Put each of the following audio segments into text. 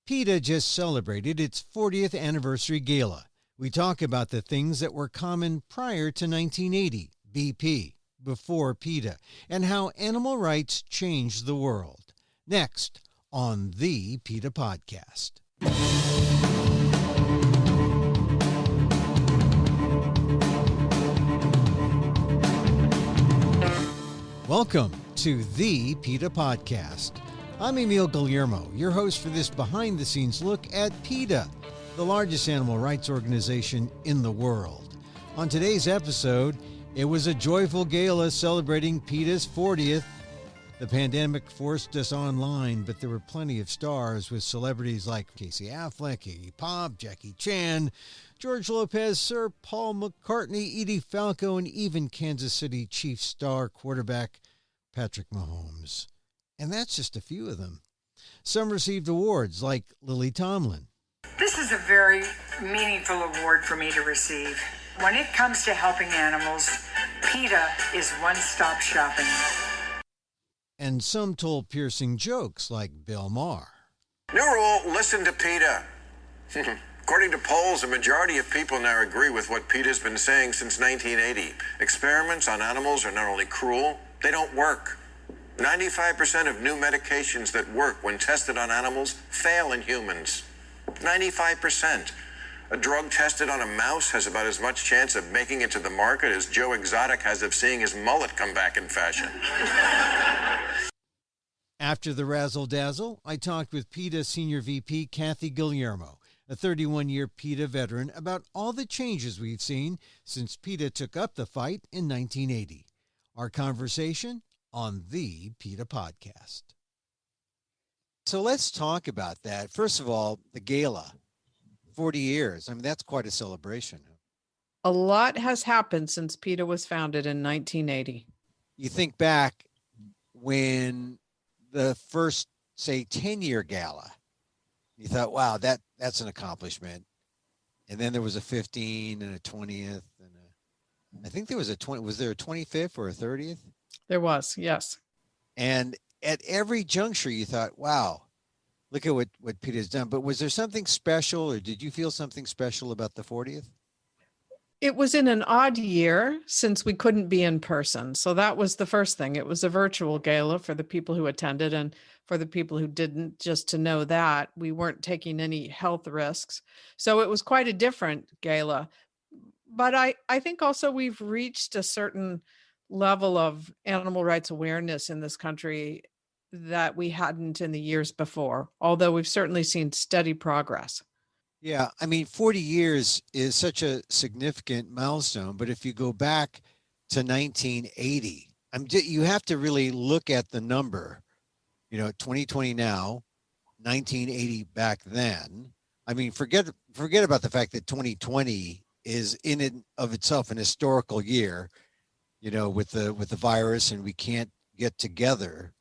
PETA just celebrated its 40th anniversary gala. We talk about the things that were common prior to 1980, BP, before PETA, and how animal rights changed the world. Next on the PETA Podcast. Welcome to the PETA Podcast. I'm Emil, Guillermo, your host for this behind-the-scenes look at PETA, the largest animal rights organization in the world. On today's episode, it was a joyful gala celebrating PETA's 40th. The pandemic forced us online, but there were plenty of stars with celebrities like Casey Affleck, Iggy Pop, Jackie Chan, George Lopez, Sir Paul McCartney, Edie Falco, and even Kansas City Chiefs star quarterback Patrick Mahomes. And that's just a few of them. Some received awards like Lily Tomlin. This is a very meaningful award for me to receive. When it comes to helping animals, PETA is one-stop shopping. And some told piercing jokes like Bill Maher. New rule, listen to PETA. According to polls, a majority of people now agree with what PETA's been saying since 1980. Experiments on animals are not only cruel, they don't work. 95% of new medications that work when tested on animals fail in humans. 95%. A drug tested on a mouse has about as much chance of making it to the market as Joe Exotic has of seeing his mullet come back in fashion. After the razzle-dazzle, I talked with PETA Senior VP Kathy Guillermo, a 31-year PETA veteran, about all the changes we've seen since PETA took up the fight in 1980. Our conversation on the PETA Podcast. So let's talk about that. First of all, the gala, 40 years. I mean, that's quite a celebration. A lot has happened since PETA was founded in 1980. You think back when the first, say, 10-year gala, you thought, wow, that's an accomplishment. And then there was a 15 and a 20th. And I think there was was there a 25th or a 30th? There was, yes. And at every juncture, you thought, wow, look at what PETA's done. But was there something special, or did you feel something special about the 40th? It was in an odd year since we couldn't be in person. So that was the first thing. It was a virtual gala for the people who attended, and for the people who didn't, just to know that we weren't taking any health risks. So it was quite a different gala. But I think also we've reached a certain level of animal rights awareness in this country that we hadn't in the years before, although we've certainly seen steady progress. Yeah, I mean, 40 years is such a significant milestone, but if you go back to 1980, you have to really look at the number, 2020 now, 1980 back then. I mean, forget about the fact that 2020 is in and of itself an historical year, with the virus, and we can't get together.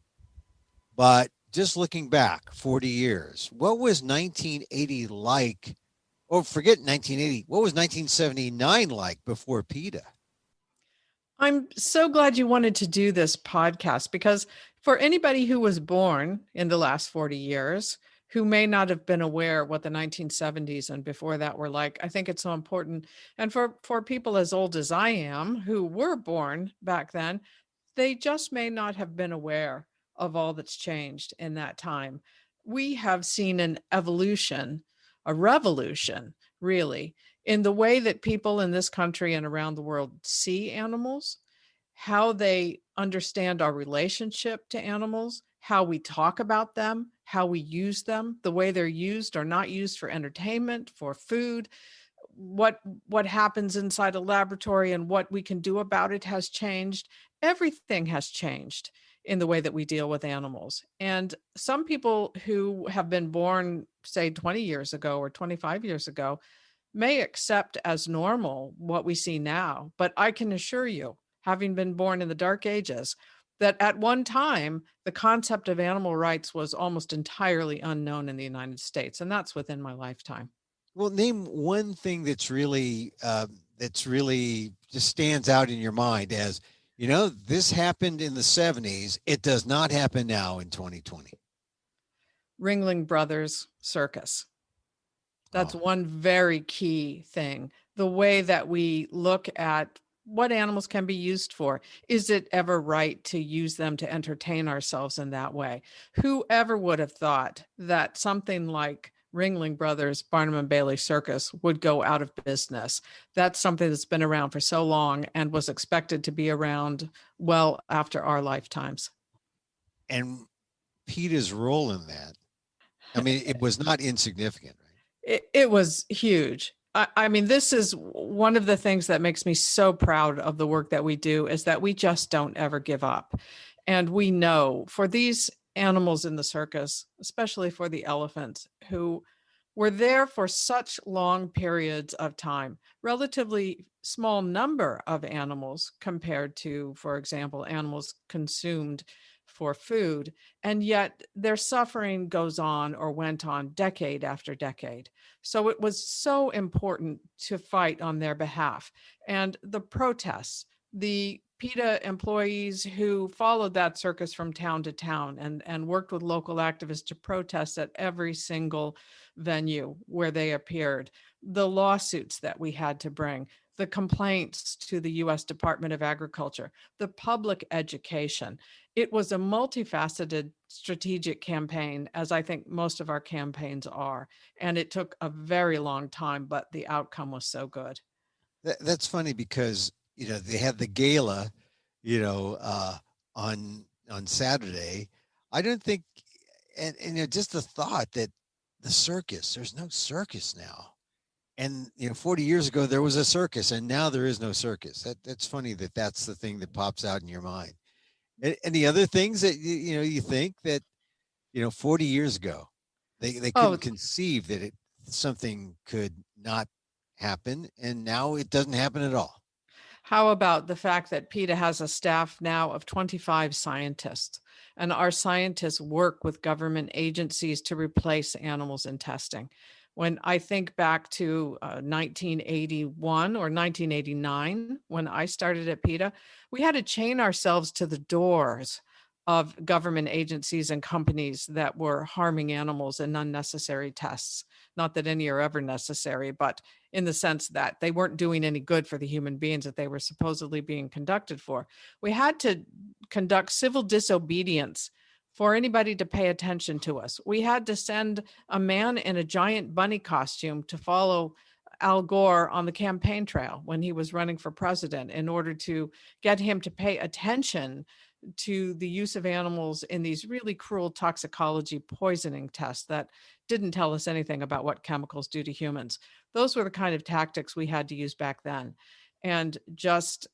But just looking back 40 years, what was 1980 like? Oh, forget 1980. What was 1979 like before PETA? I'm so glad you wanted to do this podcast, because for anybody who was born in the last 40 years, who may not have been aware what the 1970s and before that were like, I think it's so important. And for people as old as I am, who were born back then, they just may not have been aware of all that's changed in that time. We have seen an evolution, a revolution, really, in the way that people in this country and around the world see animals, how they understand our relationship to animals, how we talk about them, how we use them, the way they're used or not used for entertainment, for food, what happens inside a laboratory and what we can do about it has changed. Everything has changed in the way that we deal with animals. And some people who have been born, say, 20 years ago or 25 years ago, may accept as normal what we see now. But I can assure you, having been born in the dark ages, that at one time, the concept of animal rights was almost entirely unknown in the United States. And that's within my lifetime. Well, name one thing that's really just stands out in your mind as, this happened in the 70s. It does not happen now in 2020. Ringling Brothers Circus. That's Oh. one very key thing. The way that we look at what animals can be used for. Is it ever right to use them to entertain ourselves in that way? Whoever would have thought that something like Ringling Brothers Barnum and Bailey Circus would go out of business? That's something that's been around for so long and was expected to be around well after our lifetimes. And PETA's role in that, I mean, it was not insignificant, right? It was huge. I mean, this is one of the things that makes me so proud of the work that we do, is that we just don't ever give up. And we know for these animals in the circus, especially for the elephants, who were there for such long periods of time, relatively small number of animals compared to, for example, animals consumed for food, and yet their suffering goes on or went on decade after decade. So it was so important to fight on their behalf. And the protests, the PETA employees who followed that circus from town to town and worked with local activists to protest at every single venue where they appeared, the lawsuits that we had to bring, the complaints to the US Department of Agriculture, the public education. It was a multifaceted strategic campaign, as I think most of our campaigns are. And it took a very long time, but the outcome was so good. That's funny because, you know, they had the gala, you know, on Saturday. I don't think, and you know, just the thought that the circus, there's no circus now. And, you know, 40 years ago, there was a circus and now there is no circus. That's funny that that's the thing that pops out in your mind. Any other things that, you know, you think that, you know, 40 years ago, they couldn't conceive that something could not happen, and now it doesn't happen at all. How about the fact that PETA has a staff now of 25 scientists, and our scientists work with government agencies to replace animals in testing? When I think back to 1981 or 1989, when I started at PETA, we had to chain ourselves to the doors of government agencies and companies that were harming animals in unnecessary tests. Not that any are ever necessary, but in the sense that they weren't doing any good for the human beings that they were supposedly being conducted for. We had to conduct civil disobedience for anybody to pay attention to us. We had to send a man in a giant bunny costume to follow Al Gore on the campaign trail when he was running for president in order to get him to pay attention to the use of animals in these really cruel toxicology poisoning tests that didn't tell us anything about what chemicals do to humans. Those were the kind of tactics we had to use back then. And just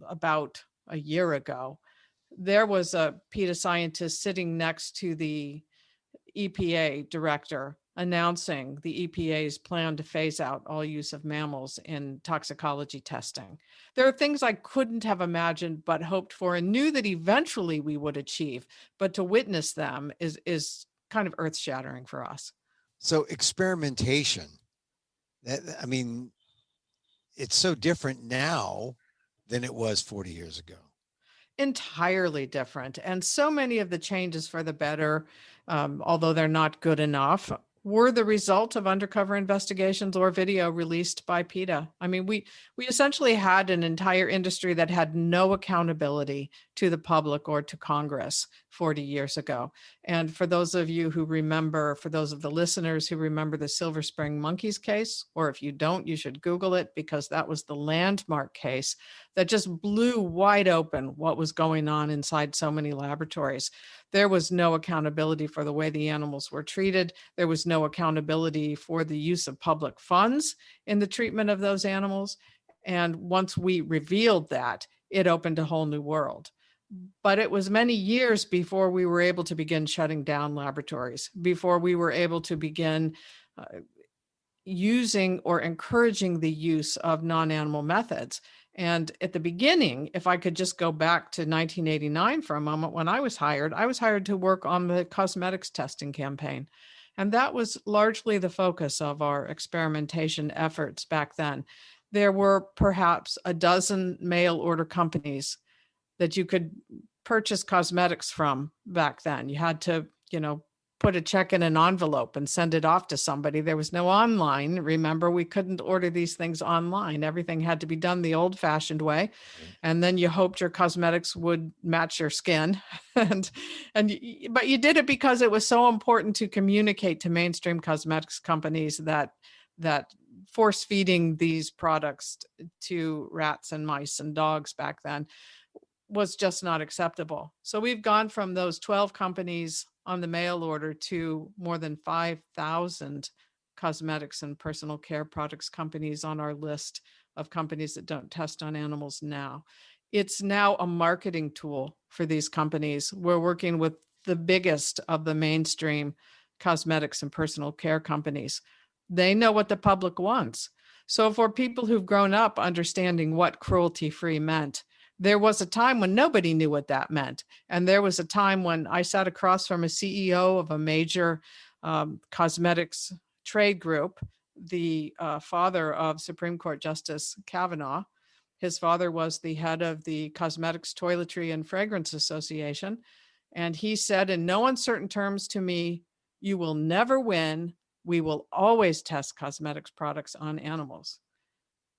about a year ago, there was a PETA scientist sitting next to the EPA director announcing the EPA's plan to phase out all use of mammals in toxicology testing. There are things I couldn't have imagined but hoped for and knew that eventually we would achieve, but to witness them is kind of earth-shattering for us. So experimentation, I mean, it's so different now than it was 40 years ago. Entirely different. And so many of the changes for the better, although they're not good enough, were the result of undercover investigations or video released by PETA. I mean, we essentially had an entire industry that had no accountability to the public or to Congress 40 years ago. And for those of you who remember, for those of the listeners who remember the Silver Spring Monkeys case, or if you don't, you should Google it, because that was the landmark case that just blew wide open what was going on inside so many laboratories. There was no accountability for the way the animals were treated. There was no accountability for the use of public funds in the treatment of those animals. And once we revealed that, it opened a whole new world. But it was many years before we were able to begin shutting down laboratories, before we were able to begin using or encouraging the use of non-animal methods. And at the beginning, if I could just go back to 1989 for a moment, when I was hired to work on the cosmetics testing campaign. And that was largely the focus of our experimentation efforts back then. There were perhaps a dozen mail order companies that you could purchase cosmetics from back then. You had to, put a check in an envelope and send it off to somebody. There was no online. Remember, we couldn't order these things online. Everything had to be done the old-fashioned way. And then you hoped your cosmetics would match your skin. But you did it because it was so important to communicate to mainstream cosmetics companies that force feeding these products to rats and mice and dogs back then was just not acceptable. So we've gone from those 12 companies on the mail order to more than 5,000 cosmetics and personal care products companies on our list of companies that don't test on animals now. It's now a marketing tool for these companies. We're working with the biggest of the mainstream cosmetics and personal care companies. They know what the public wants. So for people who've grown up understanding what cruelty-free meant, there was a time when nobody knew what that meant. And there was a time when I sat across from a CEO of a major cosmetics trade group, the father of Supreme Court Justice Kavanaugh. His father was the head of the Cosmetics, Toiletry, and Fragrance Association. And he said in no uncertain terms to me, "You will never win. We will always test cosmetics products on animals."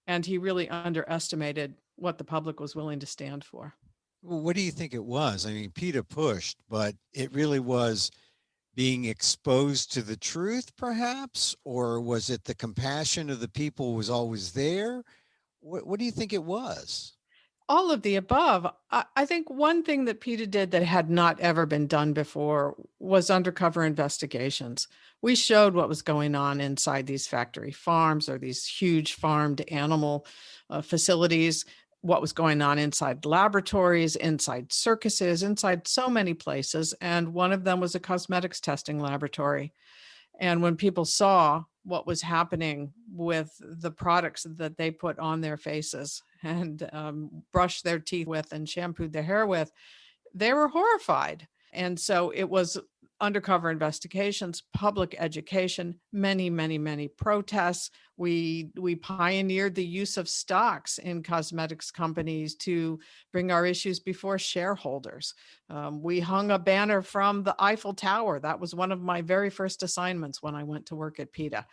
And he really underestimated what the public was willing to stand for. Well, what do you think it was? I mean, PETA pushed, but it really was being exposed to the truth, perhaps? Or was it the compassion of the people was always there? What do you think it was? All of the above. I think one thing that PETA did that had not ever been done before was undercover investigations. We showed what was going on inside these factory farms or these huge farmed animal facilities, what was going on inside laboratories, inside circuses, inside so many places. And one of them was a cosmetics testing laboratory. And when people saw what was happening with the products that they put on their faces and brushed their teeth with and shampooed their hair with, they were horrified. And so it was undercover investigations, public education, many, many, many protests. We pioneered the use of stocks in cosmetics companies to bring our issues before shareholders. We hung a banner from the Eiffel Tower. That was one of my very first assignments when I went to work at PETA.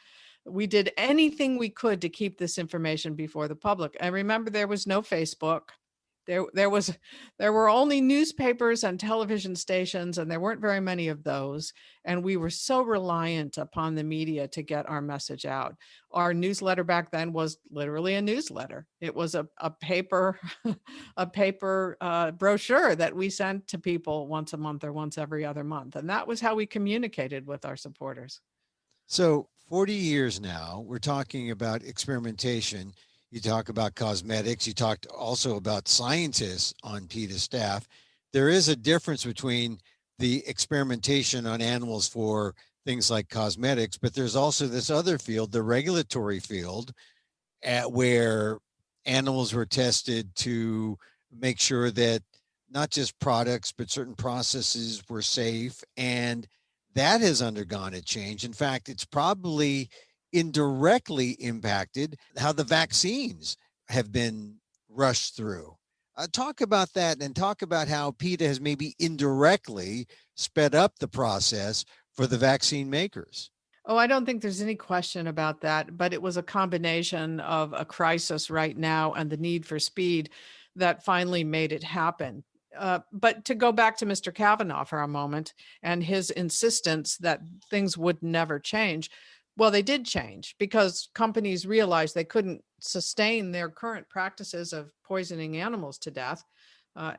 We did anything we could to keep this information before the public. And remember, there was no Facebook. There were only newspapers and television stations, and there weren't very many of those. And we were so reliant upon the media to get our message out. Our newsletter back then was literally a newsletter. It was a paper, brochure that we sent to people once a month or once every other month. And that was how we communicated with our supporters. So 40 years now, we're talking about experimentation. You talk about cosmetics. You talked also about scientists on PETA staff. There is a difference between the experimentation on animals for things like cosmetics, but there's also this other field, the regulatory field, where animals were tested to make sure that not just products, but certain processes were safe. And that has undergone a change. In fact, it's probably indirectly impacted how the vaccines have been rushed through. Talk about that and talk about how PETA has maybe indirectly sped up the process for the vaccine makers. Oh, I don't think there's any question about that, but it was a combination of a crisis right now and the need for speed that finally made it happen. But to go back to Mr. Kavanaugh for a moment and his insistence that things would never change, well, they did change because companies realized they couldn't sustain their current practices of poisoning animals to death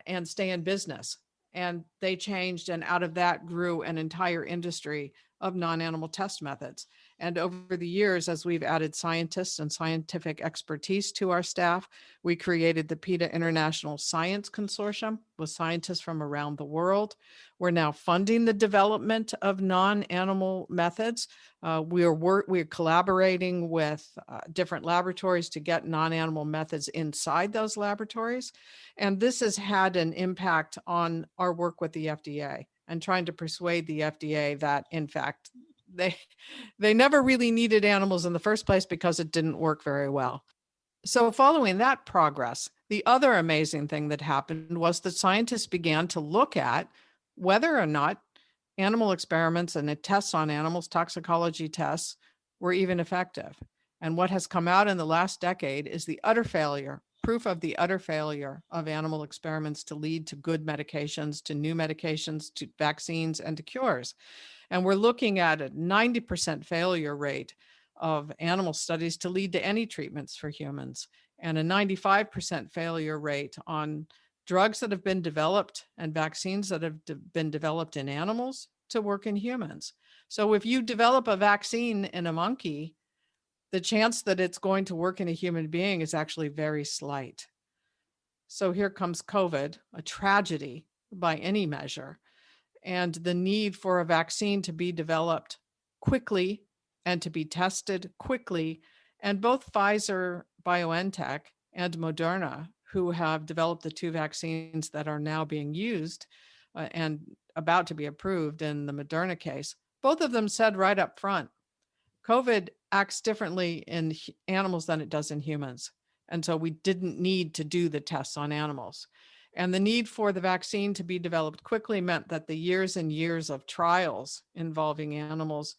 and stay in business. And they changed, and out of that grew an entire industry of non-animal test methods. And over the years, as we've added scientists and scientific expertise to our staff, we created the PETA International Science Consortium with scientists from around the world. We're now funding the development of non-animal methods. We're collaborating with different laboratories to get non-animal methods inside those laboratories. And this has had an impact on our work with the FDA and trying to persuade the FDA that, in fact, they never really needed animals in the first place because it didn't work very well. So following that progress, the other amazing thing that happened was that scientists began to look at whether or not animal experiments and the tests on animals, toxicology tests, were even effective. And what has come out in the last decade is the utter failure, proof of the utter failure of animal experiments to lead to good medications, to new medications, to vaccines, and to cures. And we're looking at a 90% failure rate of animal studies to lead to any treatments for humans, and a 95% failure rate on drugs that have been developed and vaccines that have been developed in animals to work in humans. So if you develop a vaccine in a monkey, the chance that it's going to work in a human being is actually very slight. So here comes COVID, a tragedy by any measure, and the need for a vaccine to be developed quickly and to be tested quickly. And both Pfizer, BioNTech, and Moderna, who have developed the two vaccines that are now being used and about to be approved in the Moderna case, both of them said right up front, COVID acts differently in animals than it does in humans. And so we didn't need to do the tests on animals. And the need for the vaccine to be developed quickly meant that the years and years of trials involving animals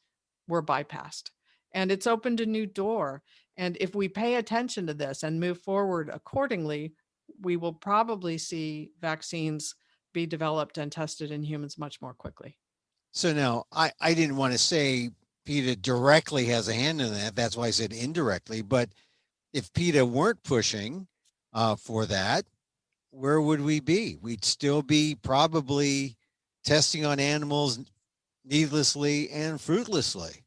were bypassed. And it's opened a new door. And if we pay attention to this and move forward accordingly, we will probably see vaccines be developed and tested in humans much more quickly. So now I didn't want to say PETA directly has a hand in that. That's why I said indirectly. But if PETA weren't pushing for that, where would we be? We'd still be probably testing on animals needlessly and fruitlessly.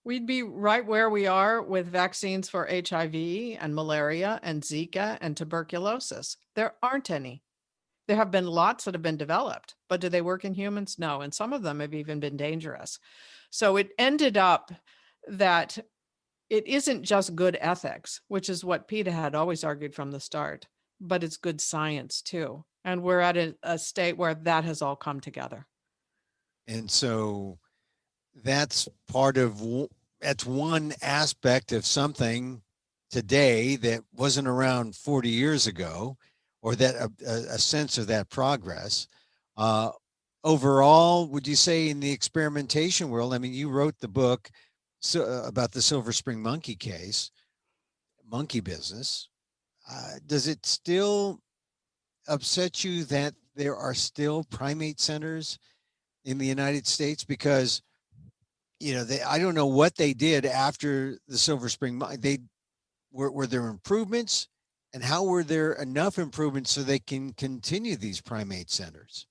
We'd be right where we are with vaccines for HIV and malaria and Zika and tuberculosis. There aren't any. There have been lots that have been developed, but do they work in humans? No. And some of them have even been dangerous. So it ended up that it isn't just good ethics, which is what PETA had always argued from the start, but it's good science too. And we're at a state where that has all come together. And so that's that's one aspect of something today that wasn't around 40 years ago, or that a sense of that progress. Overall, would you say in the experimentation world, I mean, you wrote the book about the Silver Spring monkey case, monkey business. Does it still upset you that there are still primate centers in the United States? Because, you know, I don't know what they did after the Silver Spring. Were there improvements, and how were there enough improvements so they can continue these primate centers?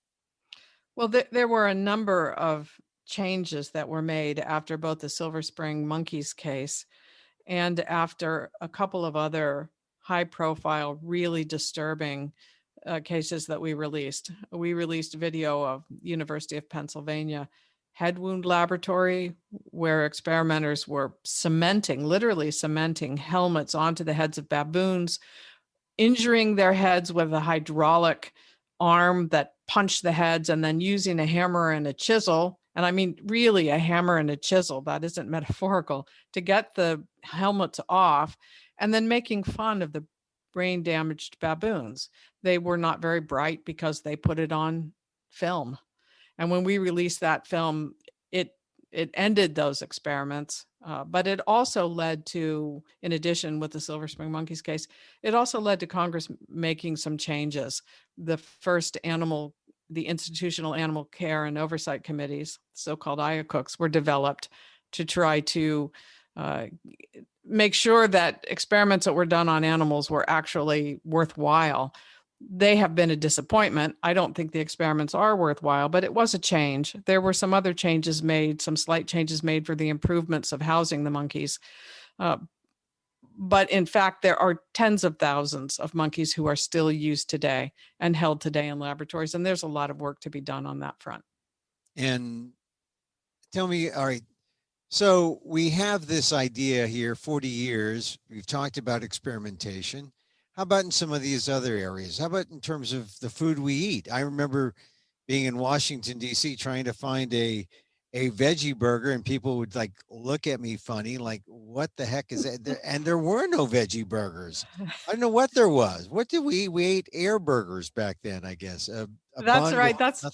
Well, there were a number of changes that were made after both the Silver Spring monkeys case and after a couple of other high-profile, really disturbing cases that we released. We released video of University of Pennsylvania head wound laboratory where experimenters were literally cementing helmets onto the heads of baboons, injuring their heads with a hydraulic arm that punched the heads, and then using a hammer and a chisel. And I mean, really a hammer and a chisel, that isn't metaphorical, to get the helmets off, and then making fun of the brain damaged baboons. They were not very bright because they put it on film. And when we released that film, it ended those experiments, but it also led to, in addition with the Silver Spring monkeys case, it also led to Congress making some changes. The first the institutional animal care and oversight committees, so-called IACUCs, were developed to try to make sure that experiments that were done on animals were actually worthwhile. They have been a disappointment. I don't think the experiments are worthwhile, but it was a change. There were some other changes made, some slight changes made for the improvements of housing the monkeys. But in fact, there are tens of thousands of monkeys who are still used today and held today in laboratories. And there's a lot of work to be done on that front. And tell me, all right, so we have this idea here, 40 years, we've talked about experimentation. How about in some of these other areas? How about in terms of the food we eat? I remember being in Washington, D.C., trying to find a veggie burger, and people would like look at me funny, like, what the heck is that? And there were no veggie burgers. I don't know what there was. What did we eat? We ate air burgers back then, I guess. That's right. That's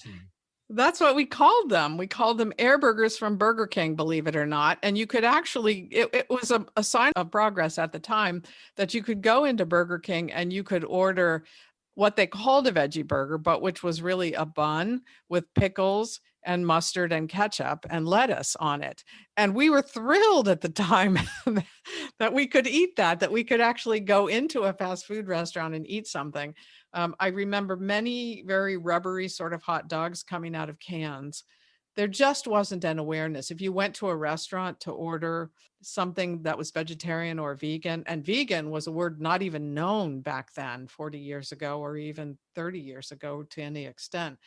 That's what we called them. We called them air burgers from Burger King, believe it or not. And you could actually, it was a sign of progress at the time that you could go into Burger King and you could order what they called a veggie burger, but which was really a bun with pickles and mustard and ketchup and lettuce on it. And we were thrilled at the time that we could eat that we could actually go into a fast food restaurant and eat something. I remember many very rubbery sort of hot dogs coming out of cans. There just wasn't an awareness. If you went to a restaurant to order something that was vegetarian or vegan, and vegan was a word not even known back then, 40 years ago, or even 30 years ago to any extent.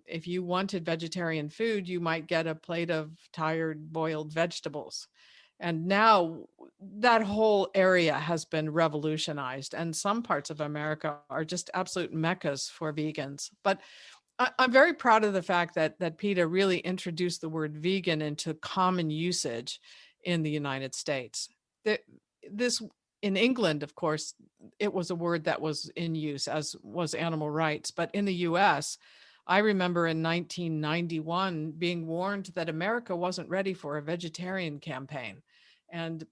If you wanted vegetarian food, you might get a plate of tired boiled vegetables. And now that whole area has been revolutionized, and some parts of America are just absolute meccas for vegans. But I'm very proud of the fact that PETA really introduced the word vegan into common usage in the United States. This in England, of course, it was a word that was in use, as was animal rights. But in the US, I remember in 1991 being warned that America wasn't ready for a vegetarian campaign. And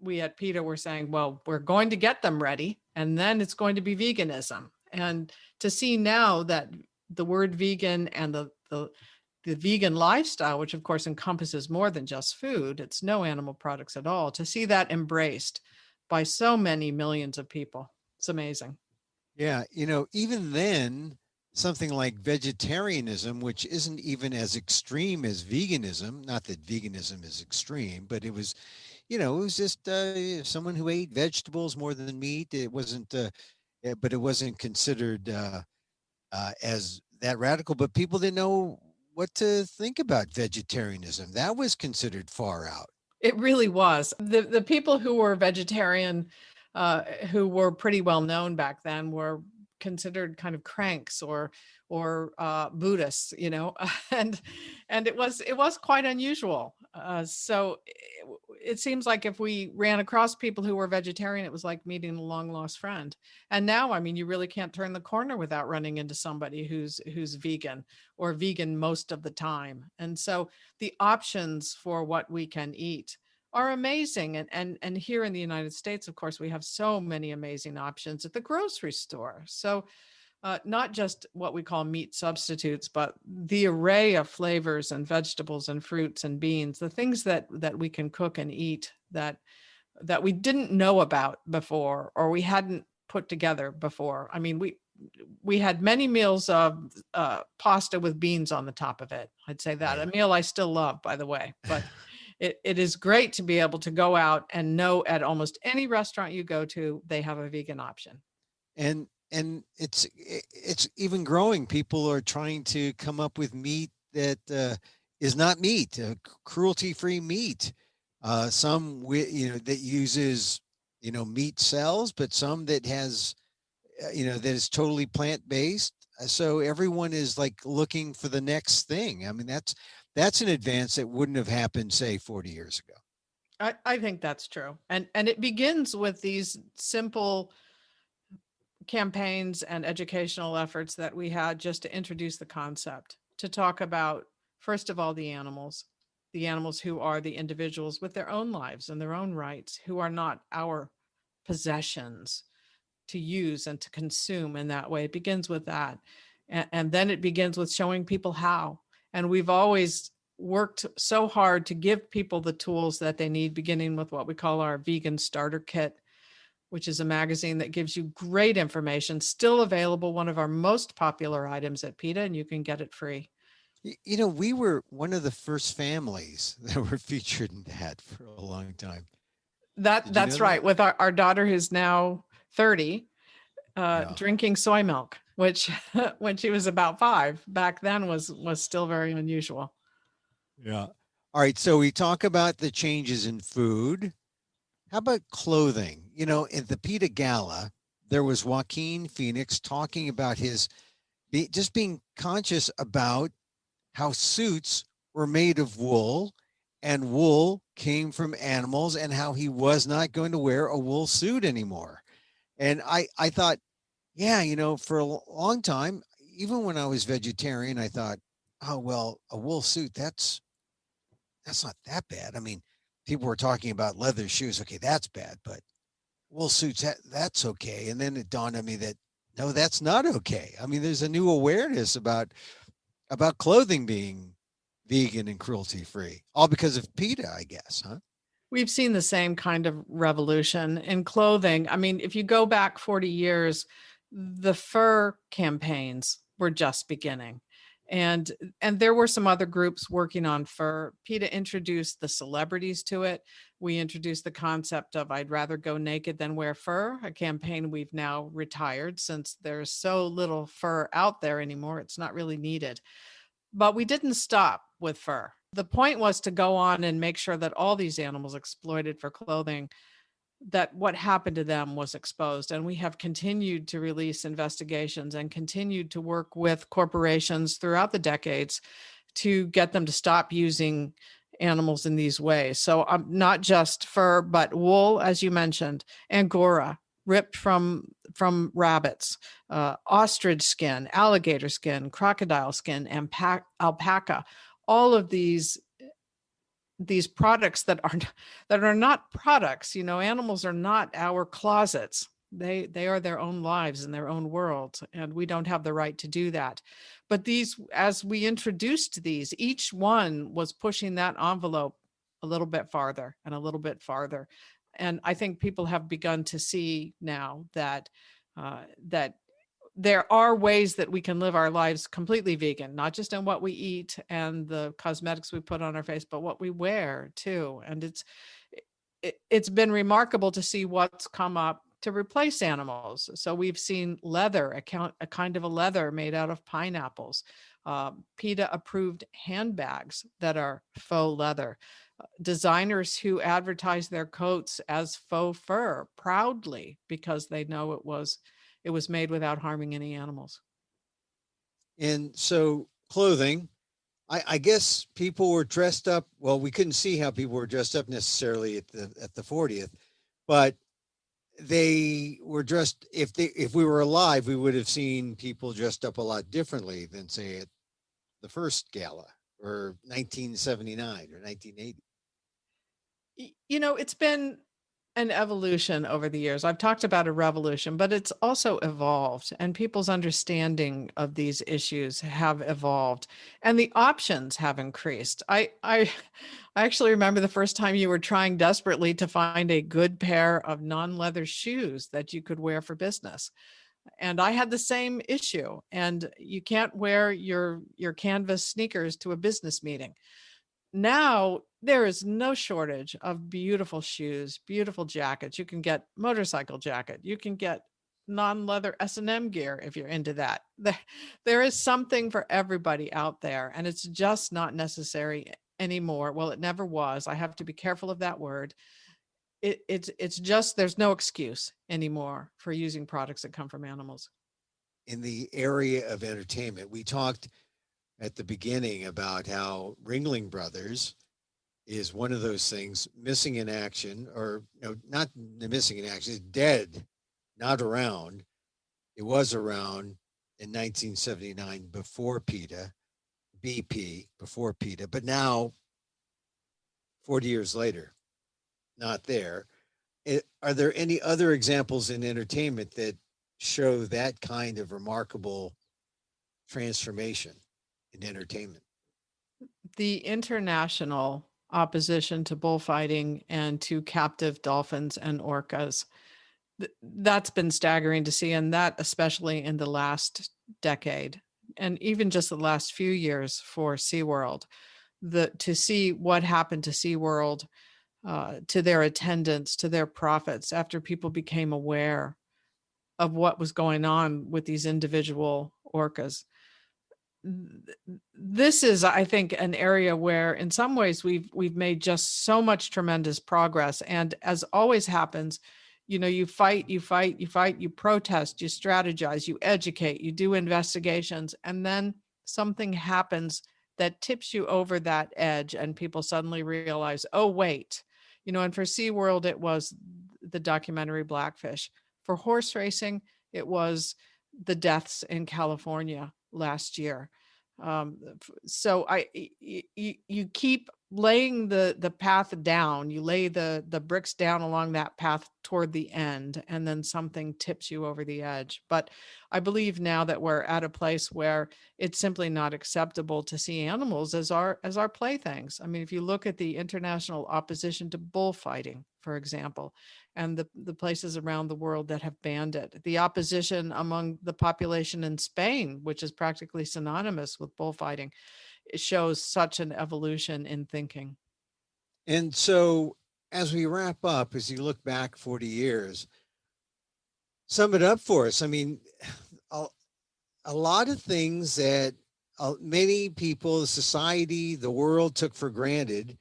we at PETA were saying, well, we're going to get them ready, and then it's going to be veganism. And to see now that the word vegan and the vegan lifestyle, which of course encompasses more than just food, it's no animal products at all, to see that embraced by so many millions of people, it's amazing. Yeah, even then, something like vegetarianism, which isn't even as extreme as veganism, not that veganism is extreme, but it was, it was just someone who ate vegetables more than meat. It wasn't, but it wasn't considered as that radical, but people didn't know what to think about vegetarianism. That was considered far out. It really was. The people who were vegetarian, who were pretty well known back then, were considered kind of cranks or Buddhists, and it was quite unusual. So it seems like if we ran across people who were vegetarian, it was like meeting a long lost friend. And now, I mean, you really can't turn the corner without running into somebody who's vegan or vegan most of the time. And so the options for what we can eat are amazing. And here in the United States, of course, we have so many amazing options at the grocery store. So not just what we call meat substitutes, but the array of flavors and vegetables and fruits and beans, the things that we can cook and eat that we didn't know about before, or we hadn't put together before. I mean, we had many meals of pasta with beans on the top of it. I'd say that. A meal I still love, by the way, but it is great to be able to go out and know at almost any restaurant you go to, they have a vegan option. And it's even growing. People are trying to come up with meat that is not meat, cruelty-free meat. Some that uses meat cells, but some that has that is totally plant-based. So everyone is like looking for the next thing. I mean, that's an advance that wouldn't have happened, say, 40 years ago. I think that's true. And it begins with these simple campaigns and educational efforts that we had just to introduce the concept, to talk about, first of all, the animals who are the individuals with their own lives and their own rights, who are not our possessions to use and to consume in that way. It begins with that. And then it begins with showing people how. And we've always worked so hard to give people the tools that they need, beginning with what we call our Vegan Starter Kit, which is a magazine that gives you great information, still available, one of our most popular items at PETA, and you can get it free. We were one of the first families that were featured in that for a long time. That's right. With our daughter, who's now 30, drinking soy milk, which when she was about 5 back then was still very unusual. Yeah. All right. So we talk about the changes in food. How about clothing? At the PETA Gala, there was Joaquin Phoenix talking about his just being conscious about how suits were made of wool, and wool came from animals, and how he was not going to wear a wool suit anymore. And I thought, for a long time, even when I was vegetarian, I thought, oh, well, a wool suit, that's not that bad. I mean, people were talking about leather shoes. Okay, that's bad, but wool suits, that's okay. And then it dawned on me that no, that's not okay. I mean, there's a new awareness about clothing being vegan and cruelty free, all because of PETA, I guess, huh? We've seen the same kind of revolution in clothing. I mean, if you go back 40 years, the fur campaigns were just beginning. And and there were some other groups working on fur. PETA introduced the celebrities to it. We introduced the concept of I'd rather go naked than wear fur, a campaign we've now retired since there's so little fur out there anymore. It's not really needed. But we didn't stop with fur. The point was to go on and make sure that all these animals exploited for clothing, that what happened to them was exposed. And we have continued to release investigations and continued to work with corporations throughout the decades to get them to stop using animals in these ways. So not just fur, but wool, as you mentioned, Angora, ripped from rabbits, ostrich skin, alligator skin, crocodile skin, and alpaca. All of these products that are not products. You know, animals are not our closets. They are their own lives and their own world, and we don't have the right to do that. But these, as we introduced these, each one was pushing that envelope a little bit farther and a little bit farther. And I think people have begun to see now that that there are ways that we can live our lives completely vegan, not just in what we eat and the cosmetics we put on our face, but what we wear too. And it's been remarkable to see what's come up to replace animals. So we've seen leather, a kind of a leather made out of pineapples, PETA approved handbags that are faux leather, designers who advertise their coats as faux fur proudly because they know it was made without harming any animals. And so clothing, I guess people were dressed up. Well, we couldn't see how people were dressed up necessarily at the 40th, but they were dressed. If we were alive, we would have seen people dressed up a lot differently than, say, at the first gala or 1979 or 1980. You know, it's been an evolution over the years. I've talked about a revolution, but it's also evolved, and people's understanding of these issues have evolved, and the options have increased. I actually remember the first time you were trying desperately to find a good pair of non-leather shoes that you could wear for business. And I had the same issue. And you can't wear your canvas sneakers to a business meeting. Now there is no shortage of beautiful shoes, beautiful jackets. You can get motorcycle jacket. You can get non-leather S&M gear if you're into that. There is something for everybody out there, and it's just not necessary anymore. Well, it never was. I have to be careful of that word. It's just, there's no excuse anymore for using products that come from animals. In the area of entertainment, we talked at the beginning about how Ringling Brothers is one of those things missing in action, or no, not missing in action, it's dead, not around. It was around in 1979 before PETA, BP, before PETA, but now 40 years later, not there. Are there any other examples in entertainment that show that kind of remarkable transformation in entertainment? The international opposition to bullfighting and to captive dolphins and orcas, that's been staggering to see, and that especially in the last decade, and even just the last few years for SeaWorld. To see what happened to SeaWorld, to their attendance, to their profits, after people became aware of what was going on with these individual orcas. This is, I think, an area where in some ways we've made just so much tremendous progress. And as always happens, you know, you fight, you protest, you strategize, you educate, you do investigations, and then something happens that tips you over that edge, and people suddenly realize, oh, wait, you know. And for SeaWorld, it was the documentary Blackfish. For horse racing, it was the deaths in California last year. So you keep laying the path down, you lay the bricks down along that path toward the end, and then something tips you over the edge. But I believe now that we're at a place where it's simply not acceptable to see animals as our playthings. I mean, if you look at the international opposition to bullfighting, for example, and the places around the world that have banned it, the opposition among the population in Spain, which is practically synonymous with bullfighting, it shows such an evolution in thinking. And so as we wrap up, as you look back 40 years, sum it up for us. I mean, a lot of things that many people, society, the world took for granted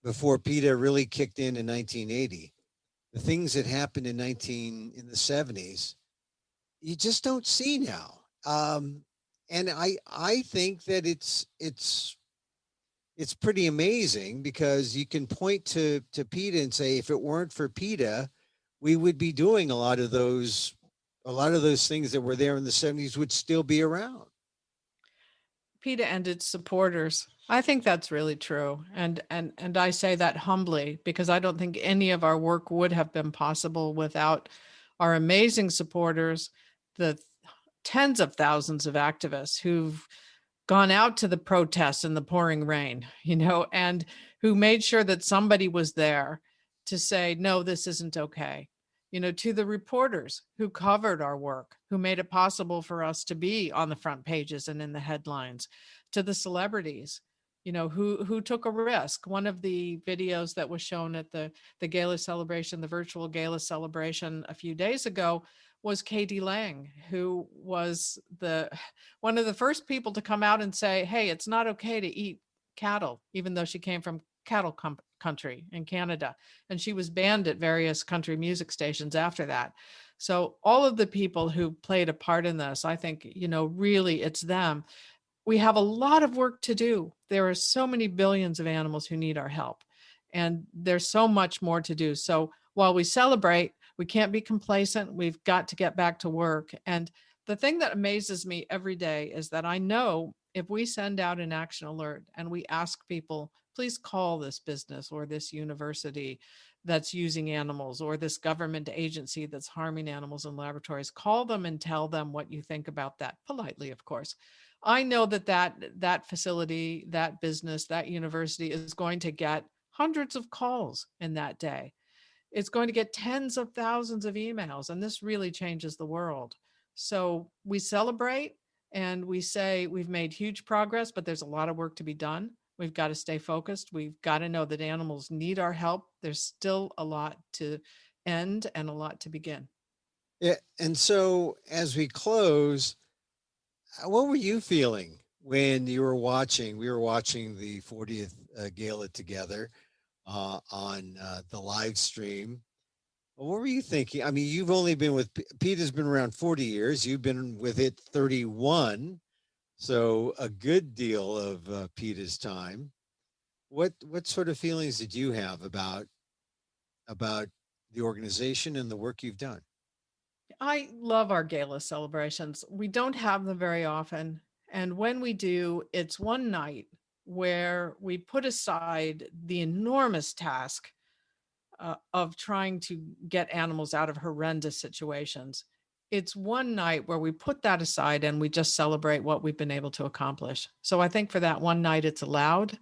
before PETA really kicked in 1980, the things that happened in the 70s, you just don't see now. And I think that it's pretty amazing, because you can point to PETA and say, if it weren't for PETA, we would be doing a lot of those things that were there in the 70s would still be around. PETA and its supporters. I think that's really true. And I say that humbly, because I don't think any of our work would have been possible without our amazing supporters, the tens of thousands of activists who've gone out to the protests in the pouring rain, and who made sure that somebody was there to say, no, this isn't okay. To the reporters who covered our work, who made it possible for us to be on the front pages and in the headlines, to the celebrities, who took a risk. One of the videos that was shown at the gala celebration, the virtual gala celebration a few days ago, was Katie Lang, who was one of the first people to come out and say, hey, it's not okay to eat cattle, even though she came from cattle country in Canada. And she was banned at various country music stations after that. So all of the people who played a part in this, I think, really it's them. We have a lot of work to do. There are so many billions of animals who need our help, and there's so much more to do. So while we celebrate, we can't be complacent. We've got to get back to work. And the thing that amazes me every day is that I know if we send out an action alert and we ask people, please call this business or this university that's using animals, or this government agency that's harming animals in laboratories, call them and tell them what you think about that, politely, of course. I know that facility, that business, that university is going to get hundreds of calls in that day. It's going to get tens of thousands of emails, and this really changes the world. So we celebrate and we say we've made huge progress, but there's a lot of work to be done. We've got to stay focused. We've got to know that animals need our help. There's still a lot to end and a lot to begin. Yeah. And so as we close, what were you feeling when you were watching? We were watching the 40th gala together on the live stream. What were you thinking? I mean, you've only been with PETA's been around 40 years. You've been with it 31. So a good deal of PETA's time. What sort of feelings did you have about the organization and the work you've done? I love our gala celebrations. We don't have them very often. And when we do, it's one night where we put aside the enormous task of trying to get animals out of horrendous situations. It's one night where we put that aside and we just celebrate what we've been able to accomplish. So I think for that one night it's allowed.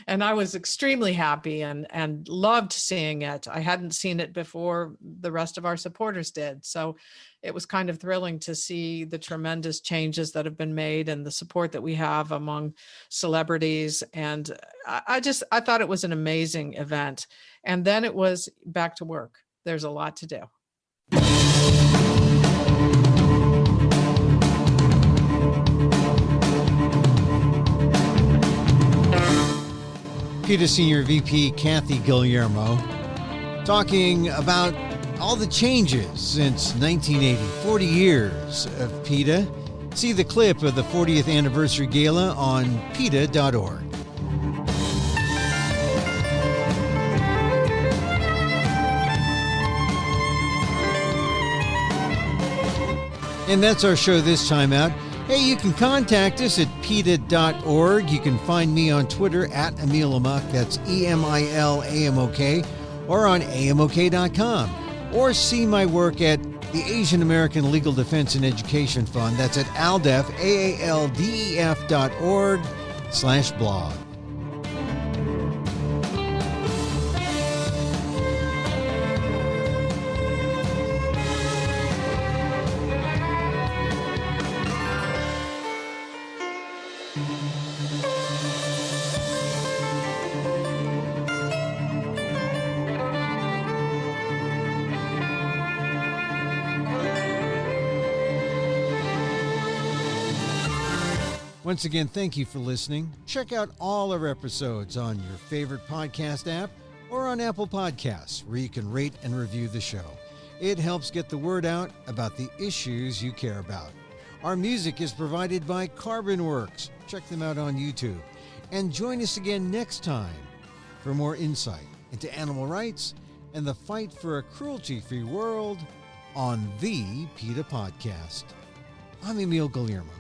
And I was extremely happy and loved seeing it. I hadn't seen it before the rest of our supporters did. So it was kind of thrilling to see the tremendous changes that have been made and the support that we have among celebrities. And I thought it was an amazing event. And then it was back to work. There's a lot to do. PETA Senior VP Kathy Guillermo talking about all the changes since 1980, 40 years of PETA. See the clip of the 40th anniversary gala on PETA.org. And that's our show this time out. Hey, you can contact us at PETA.org. You can find me on Twitter at Emilamok, that's EMILAMOK, or on AMOK.com. Or see my work at the Asian American Legal Defense and Education Fund. That's at ALDEF, AALDEF.org/blog. Once again, thank you for listening. Check out all our episodes on your favorite podcast app or on Apple Podcasts, where you can rate and review the show. It helps get the word out about the issues you care about. Our music is provided by CarbonWorks. Check them out on YouTube. And join us again next time for more insight into animal rights and the fight for a cruelty-free world on the PETA Podcast. I'm Emil Guillermo.